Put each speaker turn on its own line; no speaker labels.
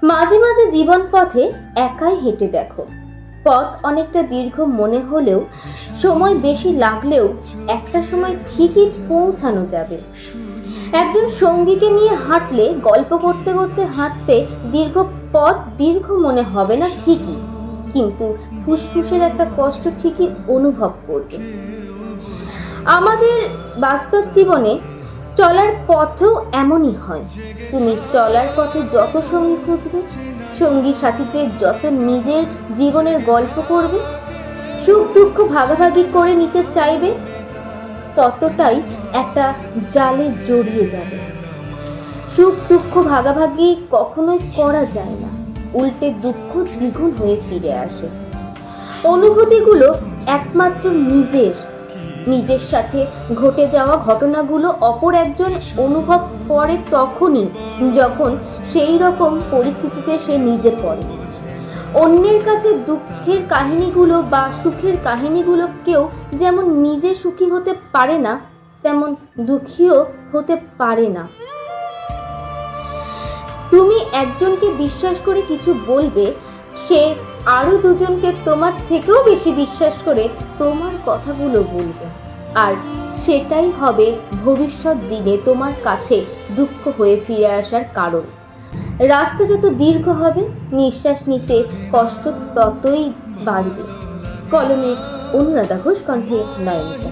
মাঝে মাঝে জীবন পথে একাই হেঁটে দেখো। পথ অনেকটা দীর্ঘ মনে হলেও, সময় বেশি লাগলেও একটা সময় ঠিকই পৌঁছানো যাবে। একজন সঙ্গীকে নিয়ে হাঁটলে গল্প করতে করতে হাঁটতে দীর্ঘ পথ দীর্ঘ মনে হবে না ঠিকই, কিন্তু ফুসফুসের একটা কষ্ট ঠিকই অনুভব করবে। আমাদের বাস্তব জীবনে চলার পথেও এমনই হয়। তুমি চলার পথে যত সঙ্গী খুঁজবে, সঙ্গী সাথীতে যত নিজের জীবনের গল্প করবে, সুখ দুঃখ ভাগাভাগি করে নিতে চাইবে, ততটাই একটা জালে জড়িয়ে যাবে। সুখ দুঃখ ভাগাভাগি কখনোই করা যায় না, উল্টে দুঃখ দ্বিগুণ হয়ে ফিরে আসে। অনুভূতিগুলো একমাত্র নিজের সাথে ঘটে যাওয়া ঘটনাগুলো অপর একজন অনুভব করে তখনই, যখন সেই রকম পরিস্থিতিতে সে নিজে পড়ে। অন্যের কাছে দুঃখের কাহিনীগুলো বা সুখের কাহিনীগুলো কেউ যেমন নিজে সুখী হতে পারে না, তেমন দুঃখীও হতে পারে না। তুমি একজনকে বিশ্বাস করে কিছু বলবে, সে আরো দুজনকে তোমার থেকেও বেশি বিশ্বাস করে তোমার কথাগুলো বলবে, আর সেটাই হবে ভবিষ্যৎ দিনে তোমার কাছে দুঃখ হয়ে ফিরে আসার কারণ। রাস্তা যত দীর্ঘ হবে, নিঃশ্বাস নিতে কষ্ট ততই বাড়বে। কলমে অনুরাধা ঘোষ, কণ্ঠে নয়নিতা।